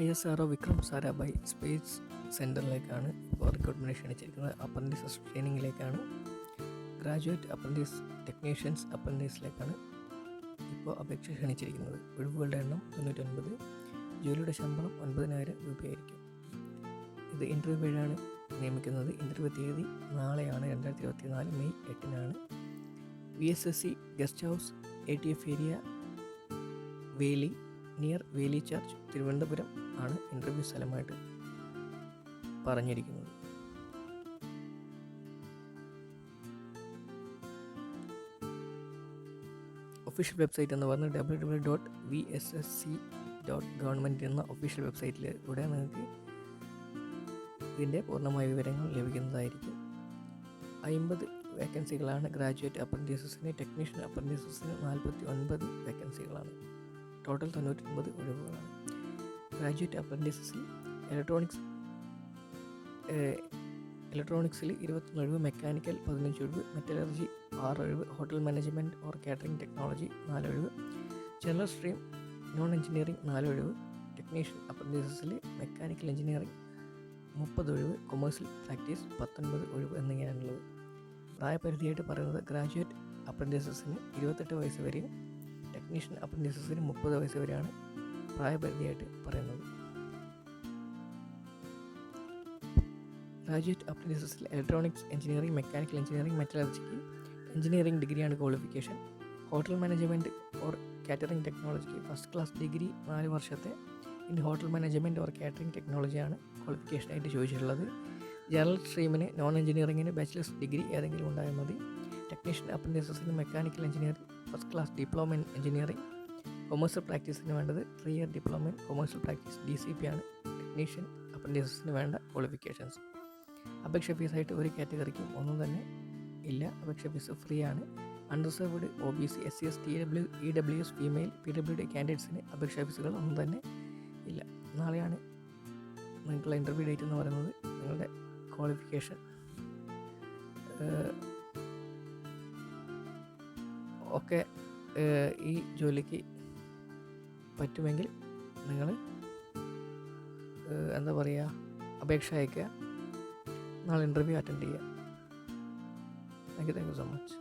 ISRO Vikram Sarabhai space സെൻറ്ററിലേക്കാണ് ഇപ്പോൾ recruitment ക്ഷണിച്ചിരിക്കുന്നത്. അപ്രൻറ്റീസ് ട്രെയിനിങ്ങിലേക്കാണ്. ഗ്രാജുവേറ്റ് അപ്രൻറ്റീസ് ടെക്നീഷ്യൻസ് അപ്രൻറ്റീസിലേക്കാണ് ഇപ്പോൾ അപേക്ഷ ക്ഷണിച്ചിരിക്കുന്നത്. ഒഴിവുകളുടെ എണ്ണം 99. ജോലിയുടെ ശമ്പളം 9,000 രൂപയായിരിക്കും. ഇത് ഇൻ്റർവ്യൂ വഴിയാണ് നിയമിക്കുന്നത്. ഇൻ്റർവ്യൂ തീയതി നാളെയാണ്, 2024 മെയ് 8-നാണ്. VSSC guest house, ATF area, Veli, near Veli church, Thiruvananthapuram ആണ് ഇൻ്റർവ്യൂ സ്ഥലമായിട്ട് പറഞ്ഞിരിക്കുന്നത്. ഒഫീഷ്യൽ വെബ്സൈറ്റ് എന്ന് പറഞ്ഞാൽ www.vssc.government എന്ന ഒഫീഷ്യൽ വെബ്സൈറ്റിലൂടെ നിങ്ങൾക്ക് ഇതിൻ്റെ പൂർണ്ണമായ വിവരങ്ങൾ ലഭിക്കുന്നതായിരിക്കും. 50 വേക്കൻസികളാണ് ഗ്രാജുവേറ്റ് അപ്രൻറ്റീസസിന്. ടെക്നീഷ്യൻ അപ്രൻറ്റീസസിന് 49 വേക്കൻസികളാണ്. ടോട്ടൽ 99 ഒഴിവുകളാണ്. ഗ്രാജുവേറ്റ് അപ്രൻറ്റീസസിൽ ഇലക്ട്രോണിക്സിൽ 21 ഒഴിവ്, മെക്കാനിക്കൽ 15 ഒഴിവ്, മെറ്റലർജി 6 ഒഴിവ്, hotel management or catering technology 4 ഒഴിവ്, ജനറൽ സ്ട്രീം നോൺ എഞ്ചിനീയറിംഗ് 4 ഒഴിവ്. ടെക്നീഷ്യൻ അപ്രൻറ്റീസസിൽ മെക്കാനിക്കൽ എഞ്ചിനീയറിംഗ് 30 ഒഴിവ്, കൊമേഴ്സ്യൽ പ്രാക്ടീസ് 19 ഒഴിവ് എന്നിങ്ങനെയാണുള്ളത്. പ്രായപരിധിയായിട്ട് പറയുന്നത് ഗ്രാജുവേറ്റ് അപ്രൻറ്റീസസിന് 28 വയസ്സ് വരെയും ടെക്നീഷ്യൻ അപ്രൻറ്റീസസിന് 30 വയസ്സ് വരെയാണ് പ്രായപരിധിയായിട്ട് പറയുന്നത്. ഗ്രാജുവേറ്റ് അപ്രൻറ്റീസസിൽ electronics engineering, mechanical engineering, metallurgic engineering ഡിഗ്രിയാണ് qualification. Hotel management or catering ടെക്നോളജിക്ക് ഫസ്റ്റ് ക്ലാസ് ഡിഗ്രി 4 വർഷത്തെ in hotel management or catering ടെക്നോളജിയാണ് ക്വാളിഫിക്കേഷനായിട്ട് ചോദിച്ചിട്ടുള്ളത്. ജനറൽ സ്ട്രീമിന് നോൺ എഞ്ചിനീയറിങ്ങിന് ബാച്ചിലേഴ്സ് ഡിഗ്രി ഏതെങ്കിലും ഉണ്ടായാൽ മതി. ടെക്നീഷ്യൻ അപ്രൻറ്റീസസിന് mechanical engineering first class diploma in engineering. Commercial പ്രാക്ടീസിന് വേണ്ടത് 3 year diploma in commercial practice DCP ആണ് ടെക്നീഷ്യൻ അപ്രൻറ്റീസസിന് വേണ്ട ക്വാളിഫിക്കേഷൻസ്. അപേക്ഷ ഫീസായിട്ട് ഒരു കാറ്റഗറിക്കും ഒന്നും തന്നെ ഇല്ല. അപേക്ഷ ഫീസ് ഫ്രീ ആണ്. Unreserved OBC, SC, ST, EWS, female, PWD കാൻഡിഡേറ്റ്സിന് അപേക്ഷാ ഫീസുകൾ ഒന്നും തന്നെ ഇല്ല. നാളെയാണ് നിങ്ങൾക്കുള്ള ഇൻ്റർവ്യൂ ഡേറ്റ് എന്ന് പറയുന്നത്. നിങ്ങളുടെ ക്വാളിഫിക്കേഷൻ ഒക്കെ ഈ ജോലിക്ക് പറ്റുമെങ്കിൽ നിങ്ങൾ എന്താ പറയുക, അപേക്ഷ അയക്കുക. നാളെ ഇൻ്റർവ്യൂ അറ്റൻഡ് ചെയ്യുക. Thank you so much.